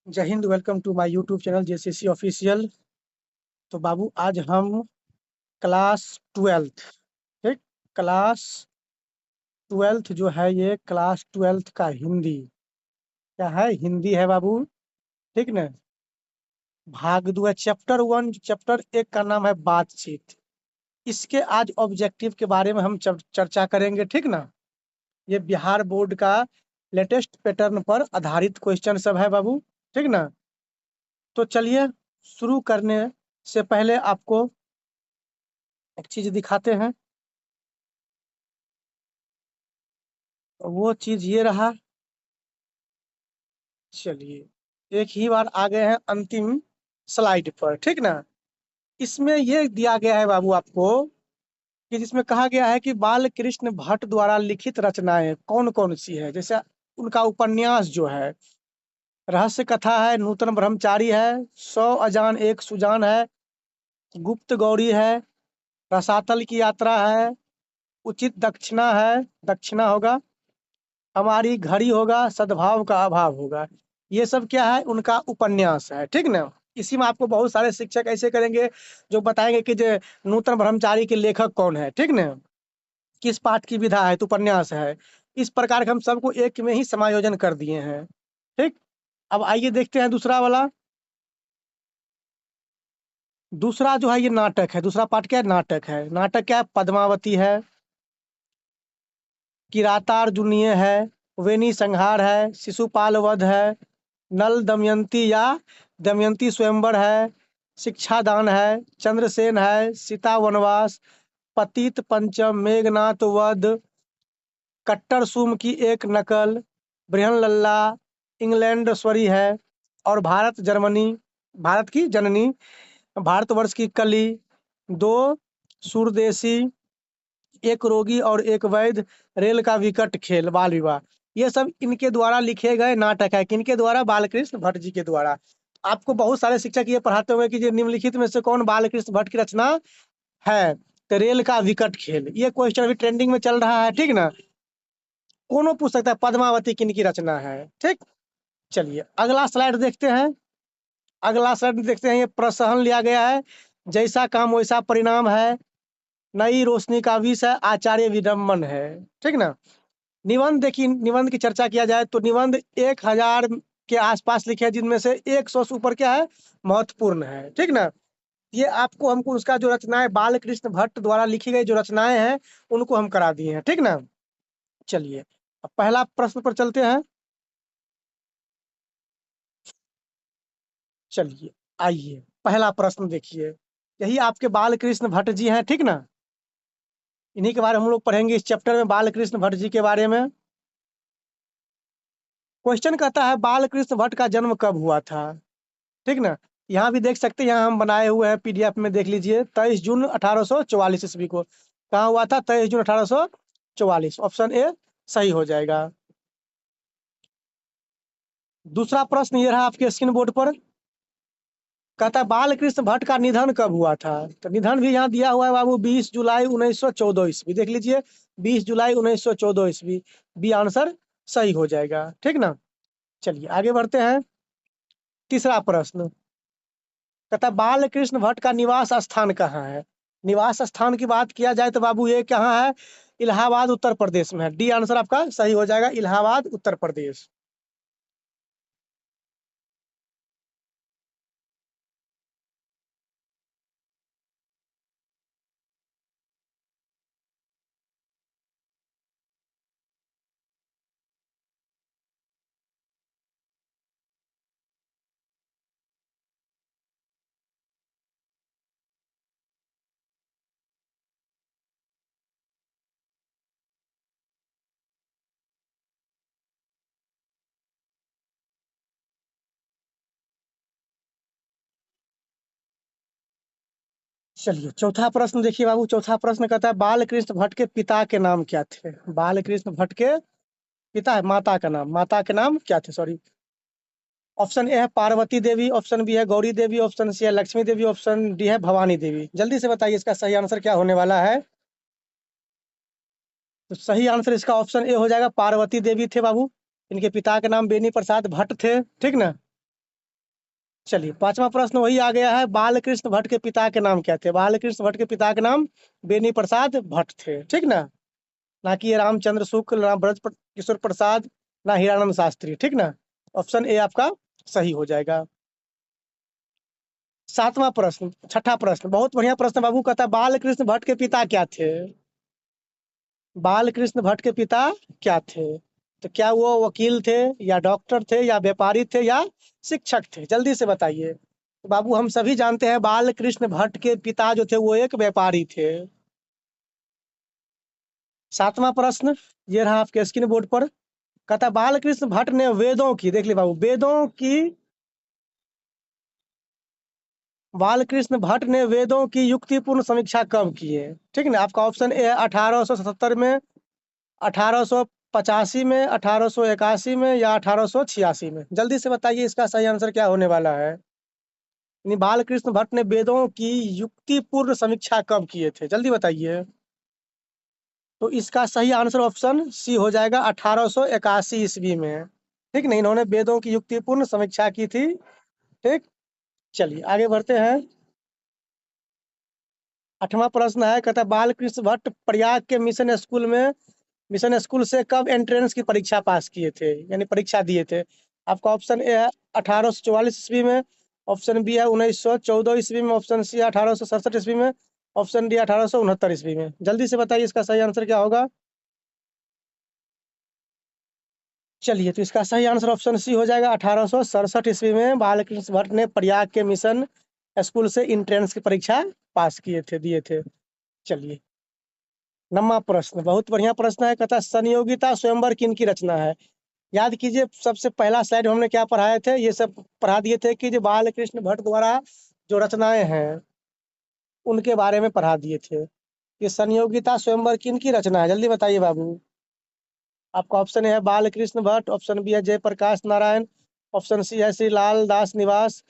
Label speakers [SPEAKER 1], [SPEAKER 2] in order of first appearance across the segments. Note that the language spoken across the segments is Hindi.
[SPEAKER 1] जय Hind. Welcome to my YouTube channel JCC official. तो बाबू आज हम क्लास ट्वेल्थ, ठीक, क्लास ट्वेल्थ जो है ये क्लास ट्वेल्थ का हिंदी क्या है, हिंदी है बाबू, ठीक ना। भाग दो है, चैप्टर वन, चैप्टर एक का नाम है बातचीत। इसके आज ऑब्जेक्टिव के बारे में हम चर्चा करेंगे, ठीक ना। ये बिहार बोर्ड का लेटेस्ट पैटर्न पर आधारित क्वेश्चन सब है बाबू, ठीक ना। तो चलिए शुरू करने से पहले आपको एक चीज दिखाते हैं। वो चीज ये रहा। चलिए एक ही बार आ गए हैं अंतिम स्लाइड पर, ठीक ना। इसमें ये दिया गया है बाबू आपको कि जिसमें कहा गया है कि बाल कृष्ण भट्ट द्वारा लिखित रचनाएं कौन कौन सी है। जैसे उनका उपन्यास जो है, रहस्य कथा है, नूतन ब्रह्मचारी है, 100 अजान एक सुजान है, गुप्त गौरी है, रसातल की यात्रा है, उचित दक्षिणा है, दक्षिणा होगा, हमारी घड़ी होगा, सद्भाव का अभाव होगा। ये सब क्या है, उनका उपन्यास है, ठीक ना। इसी में आपको बहुत सारे शिक्षक ऐसे करेंगे जो बताएंगे कि जो नूतन ब्रह्मचारी के लेखक कौन है, ठीक ना, किस पाठ की विधा है, तो उपन्यास है। इस प्रकार के हम सबको एक में ही समायोजन कर दिए हैं, ठीक। अब आइए देखते हैं दूसरा वाला। दूसरा जो है ये नाटक है। दूसरा पाठ क्या है, नाटक है। नाटक क्या है, पद्मावती है, किरातार्जुनीय है, वेणी संहार है, शिशुपाल वध है, नल दमयंती या दमयंती स्वयंवर है, शिक्षादान है, चंद्रसेन है, सीता वनवास, पतित पंचम, मेघनाथ वध, कट्टर सुम की एक नकल, बृहन लल्ला, इंग्लैंड स्वरी है, और भारत जर्मनी, भारत की जननी, भारतवर्ष की कली, दो सूरदेशी, एक रोगी और एक वैद्य, रेल का विकट खेल, बाल विवाह। ये सब इनके द्वारा लिखे गए नाटक है। किनके द्वारा, बालकृष्ण भट्ट जी के द्वारा। आपको बहुत सारे शिक्षक ये पढ़ाते हुए कि जो निम्नलिखित में से कौन बालकृष्ण भट्ट की रचना है, तो रेल का विकट खेल, ये क्वेश्चन अभी ट्रेंडिंग में चल रहा है, ठीक ना। कौन पूछ सकता है पद्मावती किनकी रचना है, ठीक। चलिए अगला स्लाइड देखते हैं। अगला स्लाइड देखते हैं, ये प्रसहन लिया गया है। जैसा काम वैसा परिणाम है, नई रोशनी का विष है, आचार्य विडम्बन है, ठीक ना। निबंध देखिए, निबंध की चर्चा किया जाए तो निबंध 1000 के आसपास लिखे हैं, जिनमें से 100 से ऊपर क्या है, महत्वपूर्ण है, ठीक ना। ये आपको हमको उसका जो रचनाएं बाल कृष्ण भट्ट द्वारा लिखी गई जो रचनाएं हैं उनको हम करा दिए हैं, ठीक ना। चलिए अब पहला प्रश्न पर चलते हैं। चलिए आइए पहला प्रश्न देखिए। यही आपके बाल कृष्ण भट्ट जी हैं, ठीक ना। इन्हीं के बारे में हम लोग पढ़ेंगे इस चैप्टर में, बाल कृष्ण भट्ट जी के बारे में। क्वेश्चन कहता है बाल कृष्ण भट्ट का जन्म कब हुआ था, ठीक ना। यहाँ भी देख सकते हैं, यहाँ हम बनाए हुए हैं पीडीएफ में, देख लीजिए। 23 जून 1844 ईस्वी को। कहाँ हुआ था, 23 जून 1844। ऑप्शन ए सही हो जाएगा। दूसरा प्रश्न ये रहा आपके स्क्रीन बोर्ड पर। कहता है बाल कृष्ण भट्ट का निधन कब हुआ था। तो निधन भी यहाँ दिया हुआ है बाबू, 20 जुलाई 1914 ईस्वी। देख लीजिए 20 जुलाई 1914 ईस्वी। बी आंसर सही हो जाएगा, ठीक ना। चलिए आगे बढ़ते हैं। तीसरा प्रश्न कहता है बाल कृष्ण भट्ट का निवास स्थान कहाँ है। निवास स्थान की बात किया जाए तो बाबू ये कहाँ है, इलाहाबाद उत्तर प्रदेश में है। डी आंसर आपका सही हो जाएगा, इलाहाबाद उत्तर प्रदेश। चलिए चौथा प्रश्न देखिए बाबू। चौथा प्रश्न कहता है बाल कृष्ण भट्ट के पिता के नाम क्या थे। बाल कृष्ण भट्ट के पिता है, माता का नाम, माता के नाम क्या थे, सॉरी। ऑप्शन ए है पार्वती देवी, ऑप्शन बी है गौरी देवी, ऑप्शन सी है लक्ष्मी देवी, ऑप्शन डी है भवानी देवी। जल्दी से बताइए इसका सही आंसर क्या होने वाला है। तो सही आंसर इसका ऑप्शन ए हो जाएगा, पार्वती देवी थे बाबू। इनके पिता का नाम बेनी प्रसाद भट्ट थे, ठीक ना। चलिए, पांचवा प्रश्न वही आ गया है, बालकृष्ण भट्ट के पिता के नाम क्या थे? बालकृष्ण भट्ट के पिता के नाम बेनी प्रसाद भट्ट थे, ठीक ना? ना कि रामचंद्र शुक्ल, ना किशोर प्रसाद, ना हीरानंद शास्त्री, ठीक ना? ऑप्शन ए आपका सही हो जाएगा। सातवां प्रश्न, छठा प्रश्न, बहुत बढ़िया प्रश्न बाबू, कहता है बालकृष्ण भट्ट के पिता क्या थे? बालकृष्ण भट्ट के पिता क्या थे? तो क्या वो वकील थे, या डॉक्टर थे, या व्यापारी थे, या शिक्षक थे? जल्दी से बताइए। तो बाबू हम सभी जानते हैं बालकृष्ण भट्ट के पिता जो थे वो एक व्यापारी थे। सातवां प्रश्न ये रहा आपके स्क्रीन बोर्ड पर, कहता बालकृष्ण भट्ट ने वेदों की, देख ली बाबू, वेदों की, बालकृष्ण भट्ट ने वेदों की युक्तिपूर्ण समीक्षा कब की है? ठीक है ना? आपका ऑप्शन ए है 1877 में, 1885 में, 1881 में, या 1886 में। जल्दी से बताइए इसका सही आंसर क्या होने वाला है। यानी बालकृष्ण भट्ट ने वेदों की युक्तिपूर्ण समीक्षा कब किए थे? जल्दी बताइए। तो इसका सही आंसर ऑप्शन सी हो जाएगा, 1881 ईस्वी में। ठीक नहीं, इन्होंने वेदों की युक्तिपूर्ण समीक्षा की थी। ठीक, चलिए आगे बढ़ते हैं। आठवां प्रश्न है, कहता है बालकृष्ण भट्ट प्रयाग के मिशन स्कूल से कब एंट्रेंस की परीक्षा पास किए थे, यानी परीक्षा दिए थे? आपका ऑप्शन ए है 1844 ईस्वी में, ऑप्शन बी है 1914 ईस्वी में, ऑप्शन सी है 1867 ईस्वी में, ऑप्शन डी 1869 ईस्वी में। जल्दी से बताइए इसका सही आंसर क्या होगा। चलिए, तो इसका सही आंसर ऑप्शन सी हो जाएगा, 1867 ईस्वी में बालकृष्ण भट्ट ने प्रयाग के मिशन स्कूल से इंट्रेंस की परीक्षा पास किए थे, दिए थे। चलिए, नवा प्रश्न, बहुत बढ़िया प्रश्न है, कहता है संयोगिता स्वयंवर किन की रचना है? याद कीजिए, सबसे पहला स्लाइड में हमने क्या पढ़ाए थे, ये सब पढ़ा दिए थे कि जो बालकृष्ण भट्ट द्वारा जो रचनाएं हैं उनके बारे में पढ़ा दिए थे। ये संयोगिता स्वयंवर किन की रचना है? जल्दी बताइए बाबू। आपका ऑप्शन है बालकृष्ण भट्ट, ऑप्शन बी है जयप्रकाश नारायण, ऑप्शन सी है श्री लाल दास निवास,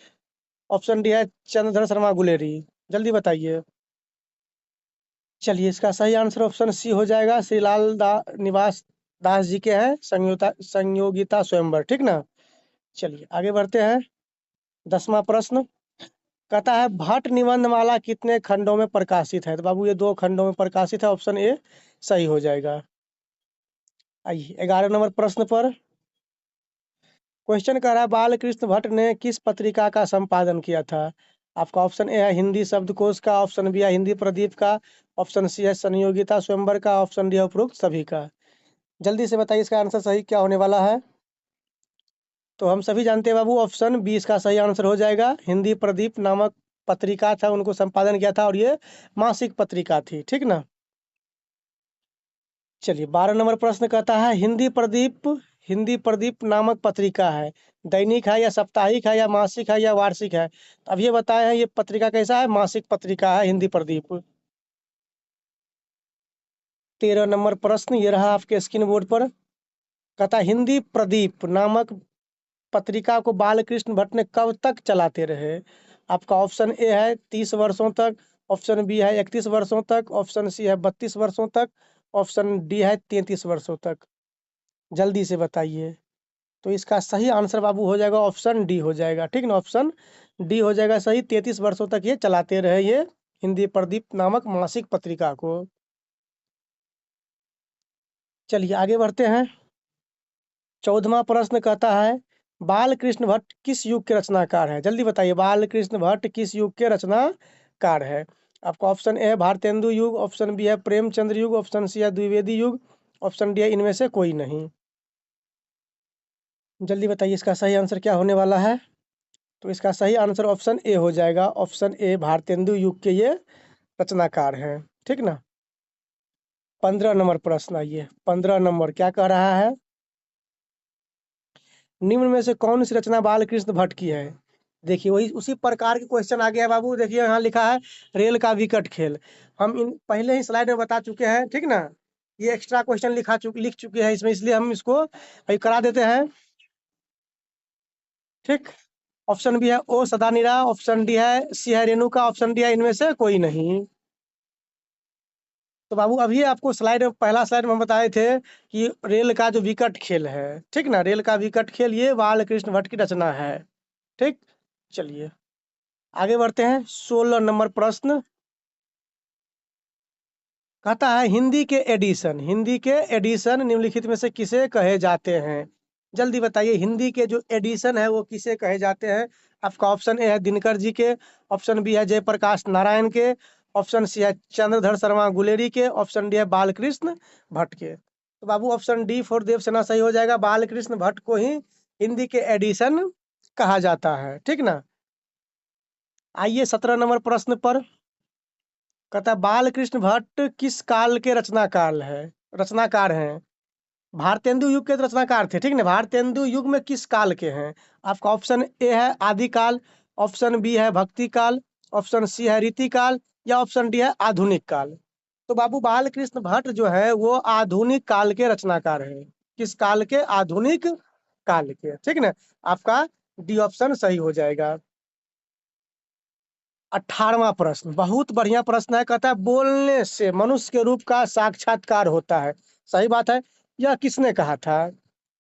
[SPEAKER 1] ऑप्शन डी है चंद्रधर शर्मा गुलेरी। जल्दी बताइए। चलिए, इसका सही आंसर ऑप्शन सी हो जाएगा, श्री निवास दास जी के हैं संयोगिता स्वयंवर, ठीक ना? चलिए आगे बढ़ते हैं। 10वां प्रश्न, कहता है भट्ट निबंधमाला कितने खंडों में प्रकाशित है? तो बाबू ये 2 खंडों में प्रकाशित है, ऑप्शन ए सही हो जाएगा। आइए 11 नंबर प्रश्न पर, क्वेश्चन कर रहा है बालकृष्ण भट्ट ने किस पत्रिका का संपादन किया था? आपका ऑप्शन ए है हिंदी शब्दकोश का, ऑप्शन बी है हिंदी प्रदीप का, ऑप्शन सी है संयोगिता स्वयंवर का, ऑप्शन डी है उपरोक्त सभी का। जल्दी से बताइए इसका आंसर सही क्या होने वाला है। तो हम सभी जानते हैं बाबू, ऑप्शन बी इसका सही आंसर हो जाएगा, हिंदी प्रदीप नामक पत्रिका था, उनको संपादन किया था, और ये मासिक पत्रिका थी, ठीक ना? चलिए 12 नंबर प्रश्न कहता है हिंदी प्रदीप नामक पत्रिका है, दैनिक है, या साप्ताहिक है, या मासिक है, या वार्षिक है? तो अब ये बताए हैं ये पत्रिका कैसा है, मासिक पत्रिका है हिंदी प्रदीप। 13 नंबर प्रश्न ये रहा आपके स्क्रीन बोर्ड पर, कहता है हिंदी प्रदीप नामक पत्रिका को बालकृष्ण भट्ट ने कब तक चलाते रहे? आपका ऑप्शन ए है 30 वर्षों तक, ऑप्शन बी है 31 वर्षों तक, ऑप्शन सी है 32 वर्षों तक, ऑप्शन डी है 33 वर्षों तक। जल्दी से बताइए। तो इसका सही आंसर बाबू हो जाएगा, ऑप्शन डी हो जाएगा, ठीक ना? ऑप्शन डी हो जाएगा सही, 33 वर्षों तक ये चलाते रहे ये हिंदी प्रदीप नामक मासिक पत्रिका को। चलिए आगे बढ़ते हैं। 14वां प्रश्न कहता है बालकृष्ण भट्ट किस युग के रचनाकार है? जल्दी बताइए, बालकृष्ण भट्ट किस युग के रचनाकार है? आपका ऑप्शन ए है भारतेंदु युग, ऑप्शन बी है प्रेमचंद्र युग, ऑप्शन सी है द्विवेदी युग, ऑप्शन डी है इनमें से कोई नहीं। जल्दी बताइए इसका सही आंसर क्या होने वाला है। तो इसका सही आंसर ऑप्शन ए हो जाएगा, ऑप्शन ए भारतेंदु युग के ये रचनाकार हैं, ठीक ना? 15 नंबर प्रश्न, आइए 15 नंबर क्या कह रहा है, निम्न में से कौन सी रचना बालकृष्ण भट्ट की है? देखिए वही उसी प्रकार के क्वेश्चन आ गया है बाबू, देखिए यहाँ लिखा है रेल का विकट खेल, हम इन पहले ही स्लाइड में बता चुके हैं, ठीक ना? ये एक्स्ट्रा क्वेश्चन लिख चुके हैं इसमें, इसलिए हम इसको अभी करा देते हैं। ठीक, ऑप्शन बी है ओ सदा निरा, ऑप्शन डी है सी है रेणुका, ऑप्शन डी है इनमें से कोई नहीं। तो बाबू अभी आपको स्लाइड में, पहला स्लाइड में हम बताए थे कि रेल का जो विकट खेल है, ठीक ना, रेल का विकट खेल ये बालकृष्ण भट्ट की रचना है। ठीक, चलिए आगे बढ़ते हैं। 16 नंबर प्रश्न कहता है हिंदी के एडिशन निम्नलिखित में से किसे कहे जाते हैं? जल्दी बताइए, हिंदी के जो एडिशन है वो किसे कहे जाते हैं? आपका ऑप्शन ए है दिनकर जी के, ऑप्शन बी है जयप्रकाश नारायण के, ऑप्शन सी है चंद्रधर शर्मा गुलेरी के, ऑप्शन डी है बालकृष्ण भट्ट के। तो बाबू ऑप्शन डी फॉर देवसेना सही हो जाएगा। बालकृष्ण भट्ट को ही हिंदी के एडिशन कहा जाता है, ठीक ना। आइए 17 नंबर प्रश्न पर। कहता है बालकृष्ण भट्ट किस काल के रचनाकार हैं? भारतेंदु युग के रचनाकार थे, ठीक ना। भारतेंदु युग में किस काल के हैं? आपका ऑप्शन ए है आदिकाल, ऑप्शन बी है भक्ति काल, ऑप्शन सी है रीति काल, या ऑप्शन डी है आधुनिक काल। तो बाबू बालकृष्ण भट्ट जो है वो आधुनिक काल के रचनाकार हैं। किस काल के? आधुनिक काल के, ठीक ना। आपका डी ऑप्शन सही हो जाएगा। 18वां प्रश्न बहुत बढ़िया प्रश्न है। कहता है बोलने से मनुष्य के रूप का साक्षात्कार होता है, सही बात है। यह किसने कहा था?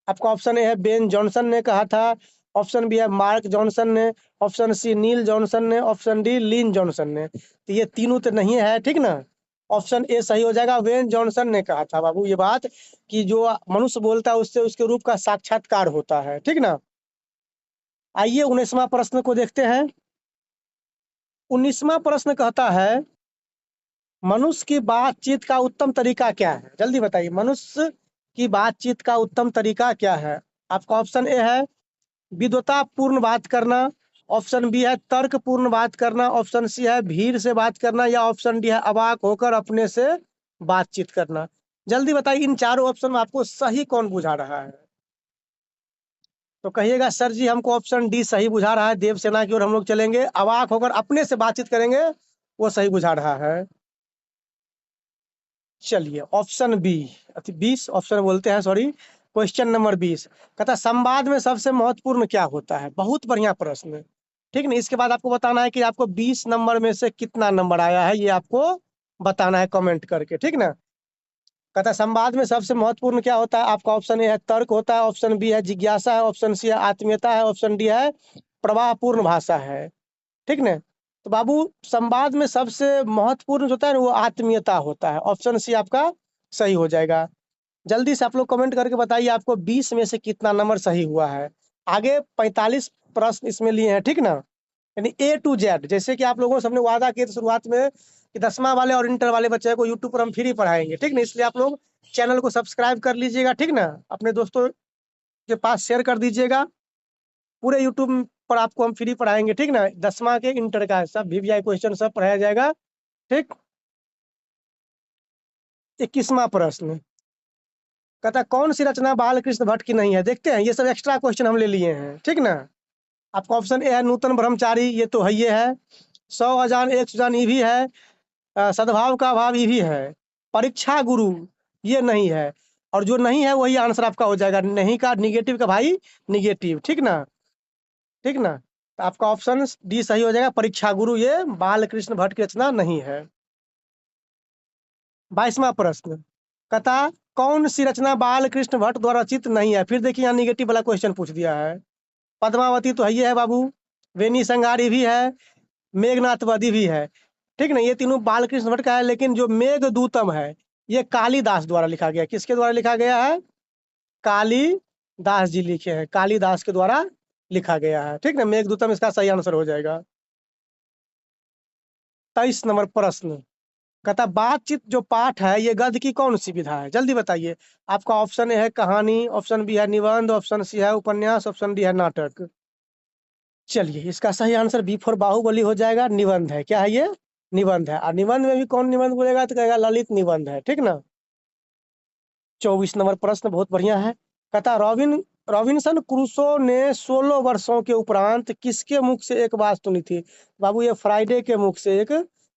[SPEAKER 1] आपका ऑप्शन ए है बेन जॉनसन ने कहा था, ऑप्शन बी है मार्क जॉनसन ने, ऑप्शन सी नील जॉनसन ने, ऑप्शन डी लिन जॉनसन ने। तो ये तीनों तो नहीं है, ठीक ना। ऑप्शन ए सही हो जाएगा। वेन जॉनसन ने कहा था बाबू ये बात कि जो मनुष्य बोलता है उससे उसके रूप का साक्षात्कार होता है, ठीक ना। आइए 19वां प्रश्न को देखते हैं। 19वां प्रश्न कहता है मनुष्य की बातचीत का उत्तम तरीका क्या है? जल्दी बताइए, मनुष्य की बातचीत का उत्तम तरीका क्या है? आपका ऑप्शन ए है विद्वतापूर्ण बात करना, ऑप्शन बी है तर्कपूर्ण बात करना, ऑप्शन सी है भीड़ से बात करना, या ऑप्शन डी है अवाक होकर अपने से बातचीत करना। जल्दी बताइए इन चारों ऑप्शन में आपको सही कौन बुझा रहा है? तो कहिएगा सर जी हमको ऑप्शन डी सही बुझा रहा है, देवसेना की ओर हम लोग चलेंगे, अवाक होकर अपने से बातचीत करेंगे, वो सही बुझा रहा है। चलिए ऑप्शन बी 20 ऑप्शन बोलते हैं, सॉरी, क्वेश्चन नंबर 20 कहता है संवाद में सबसे महत्वपूर्ण क्या होता है? बहुत बढ़िया प्रश्न, ठीक ना। इसके बाद आपको बताना है कि आपको 20 नंबर में से कितना नंबर आया है, ये आपको बताना है कमेंट करके, ठीक ना। कहता है संवाद में सबसे महत्वपूर्ण क्या होता है? आपका ऑप्शन ए है तर्क होता है, ऑप्शन बी है जिज्ञासा है, ऑप्शन सी है आत्मीयता है, ऑप्शन डी है प्रवाहपूर्ण भाषा है, ठीक ना। तो बाबू संवाद में सबसे महत्वपूर्ण जो होता है ना वो आत्मीयता होता है। ऑप्शन सी आपका सही हो जाएगा। जल्दी से आप लोग कमेंट करके बताइए आपको 20 में से कितना नंबर सही हुआ है। आगे 45 प्रश्न इसमें लिए हैं, ठीक ना। यानी ए टू जेड, जैसे कि आप लोगों से हमने वादा किया था शुरुआत में कि 10वां वाले और इंटर वाले बच्चे को यूट्यूब पर हम फ्री पढ़ाएंगे, ठीक ना। इसलिए आप लोग चैनल को सब्सक्राइब कर लीजिएगा, ठीक ना। अपने दोस्तों के पास शेयर कर दीजिएगा। पूरे यूट्यूब पर आपको हम फ्री पढ़ाएंगे, ठीक ना। 10वां के इंटर का सब वीवीआई क्वेश्चन सब पढ़ाया जाएगा, ठीक। 21वां प्रश्न कहता है कौन सी रचना बालकृष्ण भट्ट की नहीं है? देखते हैं, ये सब एक्स्ट्रा क्वेश्चन हम ले लिए हैं, ठीक ना। आपका ऑप्शन ए है नूतन ब्रह्मचारी, ये तो है, ये है 100 अजान 1 सुजान, ये भी है सद्भाव का अभाव, ये भी है परीक्षा गुरु, ये नहीं है। और जो नहीं है वही आंसर आपका हो जाएगा, नहीं का निगेटिव का भाई निगेटिव, ठीक ना, ठीक ना। तो आपका ऑप्शन डी सही हो जाएगा, परीक्षा गुरु ये बालकृष्ण भट्ट की रचना नहीं है। 22वां प्रश्न कहता कौन सी रचना बालकृष्ण भट्ट द्वारा रचित नहीं है? फिर देखिए यहाँ निगेटिव वाला क्वेश्चन पूछ दिया है। पद्मावती तो है, ये है बाबू, वेनी संगारी भी है, मेघनाथ वधी भी है, ठीक ना। ये तीनों बालकृष्ण भट्ट का है, लेकिन जो मेघदूतम है ये कालिदास द्वारा लिखा गया। किसके द्वारा लिखा गया है? कालिदास जी लिखे हैं, कालिदास के द्वारा लिखा गया है, ठीक ना। मेघदूतम इसका सही आंसर हो जाएगा। 23 नंबर प्रश्न कहता बातचीत जो पाठ है ये गद्य की कौन सी विधा है? जल्दी बताइए। आपका ऑप्शन ए है कहानी, ऑप्शन बी है निबंध, ऑप्शन सी है उपन्यास, ऑप्शन डी है नाटक। चलिए इसका सही आंसर बी फॉर बाहुबली हो जाएगा, निबंध है। क्या है ये? निबंध है। और निबंध में भी कौन निबंध बोलेगा तो कहेगा ललित निबंध है, ठीक ना। 24 नंबर प्रश्न बहुत बढ़िया है। कहता रॉबिन्सन क्रूसो ने 16 वर्षों के उपरांत किसके मुख से एक बात सुनी थी? बाबू ये फ्राइडे के मुख से एक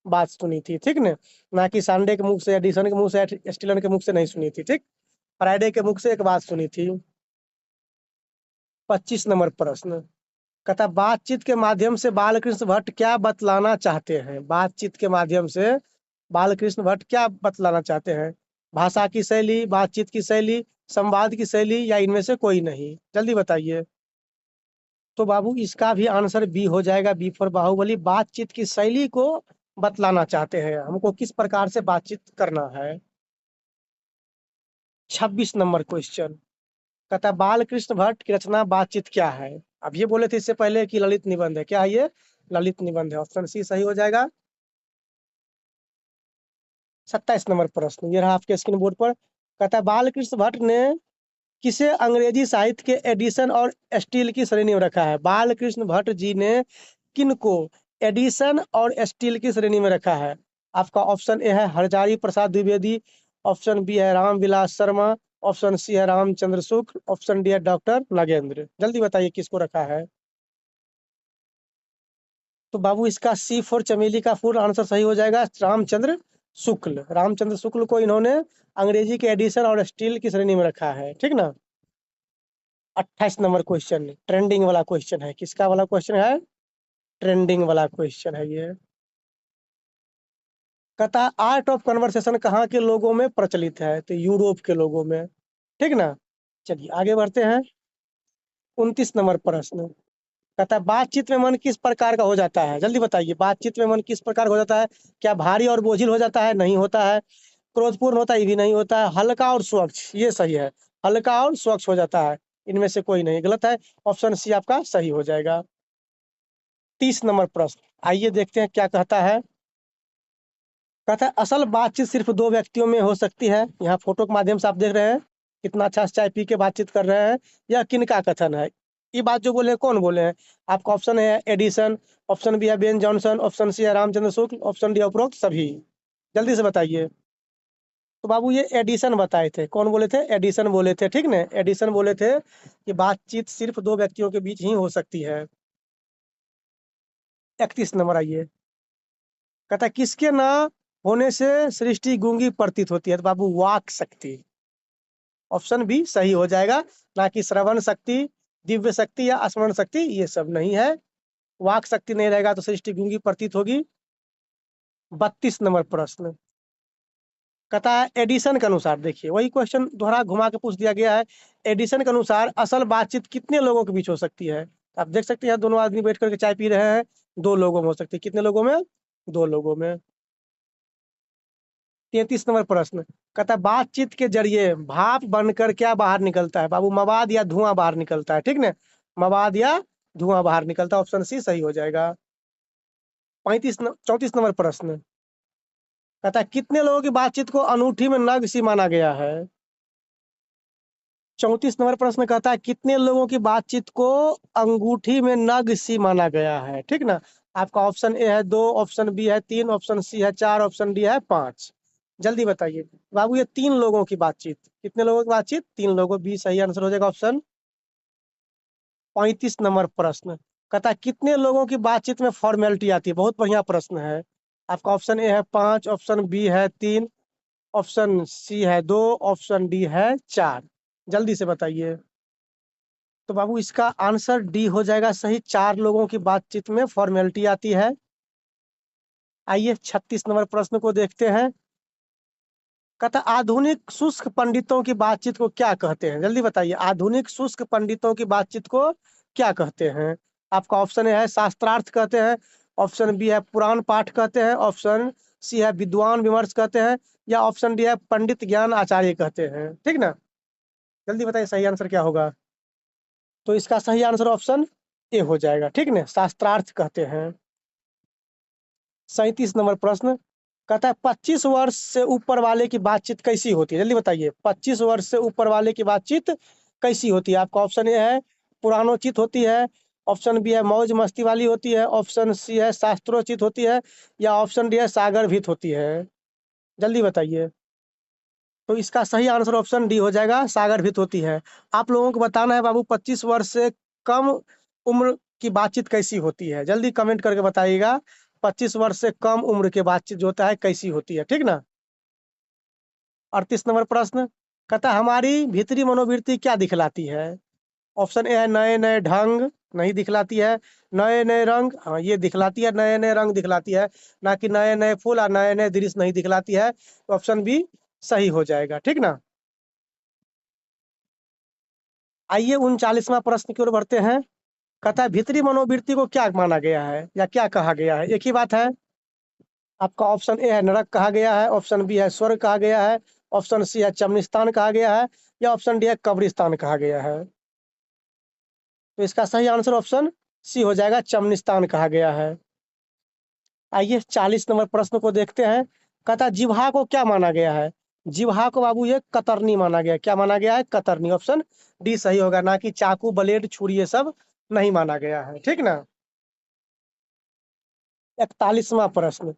[SPEAKER 1] बात सुनी थी, ठीक ना। ना कि संडे के मुख से, एडिसन के मुख से, स्टीलन के मुख से नहीं सुनी थी, ठीक। फ्राइडे के मुख से एक बात सुनी थी। 25 नंबर प्रश्न कहता बातचीत के माध्यम से बालकृष्ण भट्ट क्या बतलाना चाहते हैं? बातचीत के माध्यम से बालकृष्ण भट्ट क्या बतलाना चाहते हैं? भाषा की शैली, बातचीत की शैली, संवाद की शैली, या इनमें से कोई नहीं? जल्दी बताइए। तो बाबू इसका भी आंसर बी हो जाएगा, बी फॉर बाहुबली। बातचीत की शैली को बतलाना चाहते हैं, हमको किस प्रकार से बातचीत करना है। 26 नंबर क्वेश्चन कहता है बाल कृष्ण भट्ट की रचना बातचीत क्या है। अब ये बोले थे इससे पहले कि ललित निबंध है, क्या है ये? ललित निबंध है, ऑप्शन सी सही हो जाएगा। 27 नंबर प्रश्न ये रहा आपके स्क्रीन बोर्ड पर। कहता है बाल कृष्ण भट्ट ने किसे अंग्रेजी साहित्य के एडिशन और स्टील की श्रेणी में रखा है। बाल कृष्ण भट्ट जी ने किन को एडिशन और स्टील की श्रेणी में रखा है। आपका ऑप्शन ए है हरजारी प्रसाद द्विवेदी, ऑप्शन बी है रामविलास शर्मा, ऑप्शन सी है रामचंद्र शुक्ल, ऑप्शन डी है डॉक्टर नागेंद्र। जल्दी बताइए किसको रखा है। तो बाबू इसका सी फॉर चमेली का फुल आंसर सही हो जाएगा, रामचंद्र शुक्ल। रामचंद्र शुक्ल को इन्होंने अंग्रेजी के एडिशन और स्टील की श्रेणी में रखा है, ठीक ना। 28 नंबर क्वेश्चन ट्रेंडिंग वाला क्वेश्चन है, किसका वाला क्वेश्चन है? ट्रेंडिंग वाला क्वेश्चन है ये। कहता आर्ट ऑफ कन्वर्सेशन कहाँ के लोगों में प्रचलित है, तो यूरोप के लोगों में, ठीक ना। चलिए आगे बढ़ते हैं। 29 नंबर प्रश्न कहता है बातचीत में मन किस प्रकार का हो जाता है। जल्दी बताइए बातचीत में मन किस प्रकार का हो जाता है। क्या भारी और बोझिल हो जाता है? नहीं होता है। क्रोधपूर्ण होता है? ये भी नहीं होता है। हल्का और स्वच्छ, ये सही है, हल्का और स्वच्छ हो जाता है। इनमें से कोई नहीं, गलत है। ऑप्शन सी आपका सही हो जाएगा। 30 नंबर प्रश्न आइए देखते हैं क्या कहता है। कहता है असल बातचीत सिर्फ दो व्यक्तियों में हो सकती है। यहाँ फोटो के माध्यम से आप देख रहे हैं कितना अच्छा से चाय पी के बातचीत कर रहे हैं। यह किनका कथन है? ये बात जो बोले कौन बोले हैं? आपका ऑप्शन है एडिसन, ऑप्शन बी है बेन जॉनसन, ऑप्शन सी है रामचंद्र शुक्ल, ऑप्शन डी उपरोक्त सभी। जल्दी से बताइए। तो बाबू ये एडिसन बताए थे, कौन बोले थे? एडिसन बोले थे, ठीक ना। एडिसन बोले थे कि बातचीत सिर्फ दो व्यक्तियों के बीच ही हो सकती है। 31 नंबर आइए। कहता है किसके ना होने से सृष्टि गूंगी प्रतीत होती है। तो बाबू वाक शक्ति, ऑप्शन बी सही हो जाएगा। ना कि श्रवण शक्ति, दिव्य शक्ति या स्मरण शक्ति, ये सब नहीं है। वाक शक्ति नहीं रहेगा तो सृष्टि गूंगी प्रतीत होगी। 32 नंबर प्रश्न कहता है एडिशन के अनुसार, देखिए वही क्वेश्चन दोहरा घुमा के पूछ दिया गया है। एडिशन के अनुसार असल बातचीत कितने लोगों के बीच हो सकती है। आप देख सकते हैं दोनों आदमी बैठ करके चाय पी रहे हैं, दो लोगों में हो सकती है। कितने लोगों में? दो लोगों में। 33 नंबर प्रश्न कहता है बातचीत के जरिए भाप बनकर क्या बाहर निकलता है। बाबू मवाद या धुआं बाहर निकलता है, ठीक ना। मवाद या धुआं बाहर निकलता है, ऑप्शन सी सही हो जाएगा। 34 नंबर प्रश्न कहता है कितने लोगों की बातचीत को अनूठी में नग सी माना गया है। 34 नंबर प्रश्न कहता है कितने लोगों की बातचीत को अंगूठी में नग सी माना गया है, ठीक ना। आपका ऑप्शन ए है दो, ऑप्शन बी है तीन, ऑप्शन सी है चार, ऑप्शन डी है पांच। जल्दी बताइए। बाबू ये तीन लोगों की बातचीत, कितने लोगों की बातचीत? तीन लोगों। बी सही आंसर हो जाएगा ऑप्शन। 35 नंबर प्रश्न कहता है कितने लोगों की बातचीत में फॉर्मेलिटी आती है। बहुत बढ़िया प्रश्न है। आपका ऑप्शन ए है पांच, ऑप्शन बी है तीन, ऑप्शन सी है दो, ऑप्शन डी है चार। जल्दी से बताइए। तो बाबू इसका आंसर डी हो जाएगा सही, चार लोगों की बातचीत में फॉर्मेलिटी आती है। आइए 36 नंबर प्रश्न को देखते हैं। कहता आधुनिक शुष्क पंडितों की बातचीत को क्या कहते हैं। जल्दी बताइए आधुनिक शुष्क पंडितों की बातचीत को क्या कहते हैं। आपका ऑप्शन है शास्त्रार्थ कहते हैं, ऑप्शन बी है पुराण पाठ कहते हैं, ऑप्शन सी है विद्वान विमर्श कहते हैं, या ऑप्शन डी है पंडित ज्ञान आचार्य कहते हैं, ठीक ना। जल्दी बताइए सही आंसर क्या होगा। तो इसका सही आंसर ऑप्शन ए हो जाएगा, ठीक ना, शास्त्रार्थ कहते हैं। 37 नंबर प्रश्न कहता है 25 वर्ष से ऊपर वाले की बातचीत कैसी होती है। जल्दी बताइए 25 वर्ष से ऊपर वाले की बातचीत कैसी होती है। आपका ऑप्शन ए है पुराणोचित होती है, ऑप्शन बी है मौज मस्ती वाली होती है, ऑप्शन सी है शास्त्रोचित होती है, या ऑप्शन डी है सागर भीत होती है। जल्दी बताइए। तो इसका सही आंसर ऑप्शन डी हो जाएगा, सागर भीत होती है। आप लोगों को बताना है बाबू 25 वर्ष से कम उम्र की बातचीत कैसी होती है। जल्दी कमेंट करके बताइएगा 25 वर्ष से कम उम्र की बातचीत जो होता है कैसी होती है, ठीक ना। 38 नंबर प्रश्न कहता है हमारी भीतरी मनोवृत्ति क्या दिखलाती है। ऑप्शन ए है नए नए ढंग, नहीं दिखलाती है। नए नए रंग, हाँ ये दिखलाती है, नए नए रंग दिखलाती है। ना कि नए नए फूल और नए नए दृश्य नहीं दिखलाती है। ऑप्शन बी सही हो जाएगा, ठीक ना। आइए 39वां प्रश्न की ओर बढ़ते हैं। कहता है भीतरी मनोवृत्ति को क्या माना गया है या क्या कहा गया है? एक ही बात है। आपका ऑप्शन ए है नरक कहा गया है, ऑप्शन बी है स्वर्ग कहा गया है, ऑप्शन सी है चमनिस्तान कहा गया है, या ऑप्शन डी है कब्रिस्तान कहा गया है। तो इसका सही आंसर ऑप्शन सी हो जाएगा, चमनिस्तान कहा गया है। आइए 40 नंबर प्रश्न को देखते हैं। कहता है जिह्वा को क्या माना गया है? जिह्वा को बाबू ये कतरनी माना गया है। क्या माना गया है? कतरनी। ऑप्शन डी सही होगा, ना कि चाकू ब्लेड छुरी ये सब नहीं माना गया है। ठीक ना। 41वां प्रश्न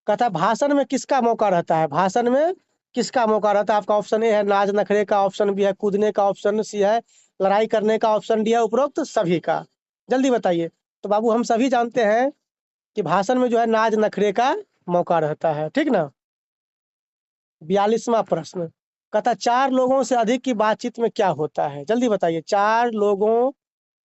[SPEAKER 1] कहता है भाषण में किसका मौका रहता है? भाषण में किसका मौका रहता है? आपका ऑप्शन ए है नाच नखरे का, ऑप्शन बी है कूदने का, ऑप्शन सी है लड़ाई करने का, ऑप्शन डी है उपरोक्त सभी का। जल्दी बताइए। तो बाबू हम सभी जानते हैं कि भाषण में जो है नाच नखरे का मौका रहता है। ठीक ना। 42वां प्रश्न कहता है चार लोगों से अधिक की बातचीत में क्या होता है? जल्दी बताइए। चार लोगों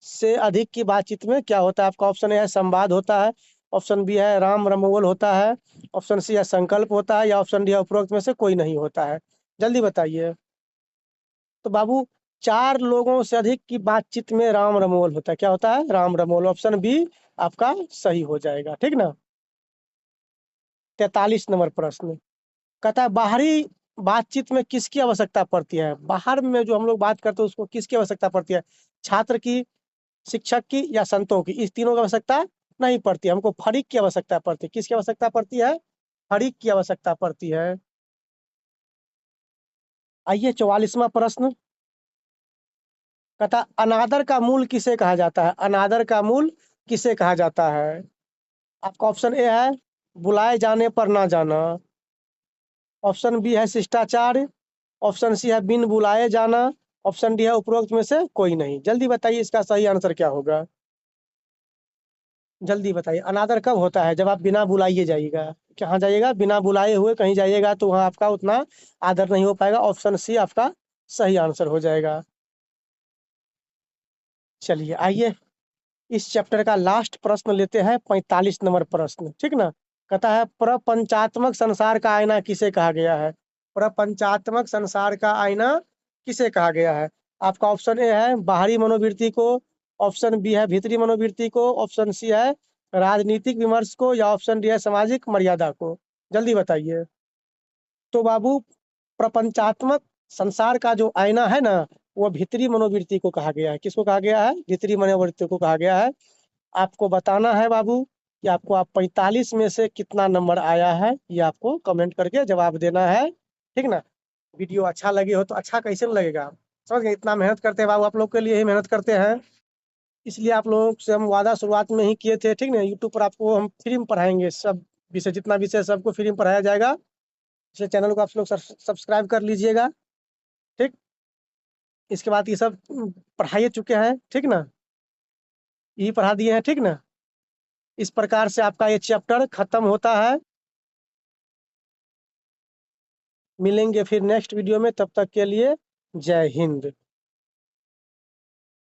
[SPEAKER 1] से अधिक की बातचीत में क्या होता है? आपका ऑप्शन ए है संवाद होता है, ऑप्शन बी है राम रमोल होता है, ऑप्शन सी है संकल्प होता है, या ऑप्शन डी है उपरोक्त में से कोई नहीं होता है। जल्दी बताइए। तो बाबू चार लोगों से अधिक की बातचीत में राम रमोल होता है। क्या होता है? राम रमोल। ऑप्शन बी आपका सही हो जाएगा। ठीक ना। 43 नंबर प्रश्न कहता है बाहरी बातचीत में किसकी आवश्यकता पड़ती है? बाहर में जो हम लोग बात करते हैं उसको किसकी आवश्यकता पड़ती है? छात्र की, शिक्षक की, या संतों की? इस तीनों की आवश्यकता नहीं पड़ती, हमको फरीक की आवश्यकता पड़ती है। किसकी आवश्यकता पड़ती है? फरीक की आवश्यकता पड़ती है। आइए 44वां प्रश्न कहता अनादर का मूल किसे कहा जाता है? अनादर का मूल किसे कहा जाता है? आपका ऑप्शन ए है बुलाए जाने पर ना जाना, ऑप्शन बी है शिष्टाचार, ऑप्शन सी है बिन बुलाए जाना, ऑप्शन डी है उपरोक्त में से कोई नहीं। जल्दी बताइए इसका सही आंसर क्या होगा? जल्दी बताइए। अनादर कब होता है? जब आप बिना बुलाइए जाइएगा। कहाँ जाइएगा? बिना बुलाए हुए कहीं जाइएगा तो वहाँ आपका उतना आदर नहीं हो पाएगा। ऑप्शन सी आपका सही आंसर हो जाएगा। चलिए आइए इस चैप्टर का लास्ट प्रश्न लेते हैं, 45 नंबर प्रश्न। ठीक ना। कहता है प्रपंचात्मक संसार का आईना किसे कहा गया है? प्रपंचात्मक संसार का आईना किसे कहा गया है? आपका ऑप्शन ए है बाहरी मनोवृत्ति को, ऑप्शन बी है भीतरी मनोवृत्ति को, ऑप्शन सी है राजनीतिक विमर्श को, या ऑप्शन डी है सामाजिक मर्यादा को। जल्दी बताइए। तो बाबू प्रपंचात्मक संसार का जो आईना है ना, वो भीतरी मनोवृत्ति को कहा गया है। किसको कहा गया है? भीतरी मनोवृत्ति को कहा गया है। आपको बताना है बाबू कि आपको आप 45 में से कितना नंबर आया है, ये आपको कमेंट करके जवाब देना है। ठीक ना। वीडियो अच्छा लगे हो तो अच्छा कैसे नहीं लगेगा? समझ गए। इतना मेहनत करते हैं बाबू, आप लोग के लिए ही मेहनत करते हैं। इसलिए आप लोगों से हम वादा शुरुआत में ही किए थे। ठीक ना। यूट्यूब पर आपको हम फ्री में पढ़ाएंगे, सब विषय जितना विषय सबको फ्री में पढ़ाया जाएगा। इसलिए चैनल को आप लोग सब्सक्राइब कर लीजिएगा। ठीक। इसके बाद ये सब पढ़ाई चुके हैं। ठीक ना। यही पढ़ा दिए हैं। ठीक ना। इस प्रकार से आपका ये चैप्टर खत्म होता है। मिलेंगे फिर नेक्स्ट वीडियो में, तब तक के लिए जय हिंद।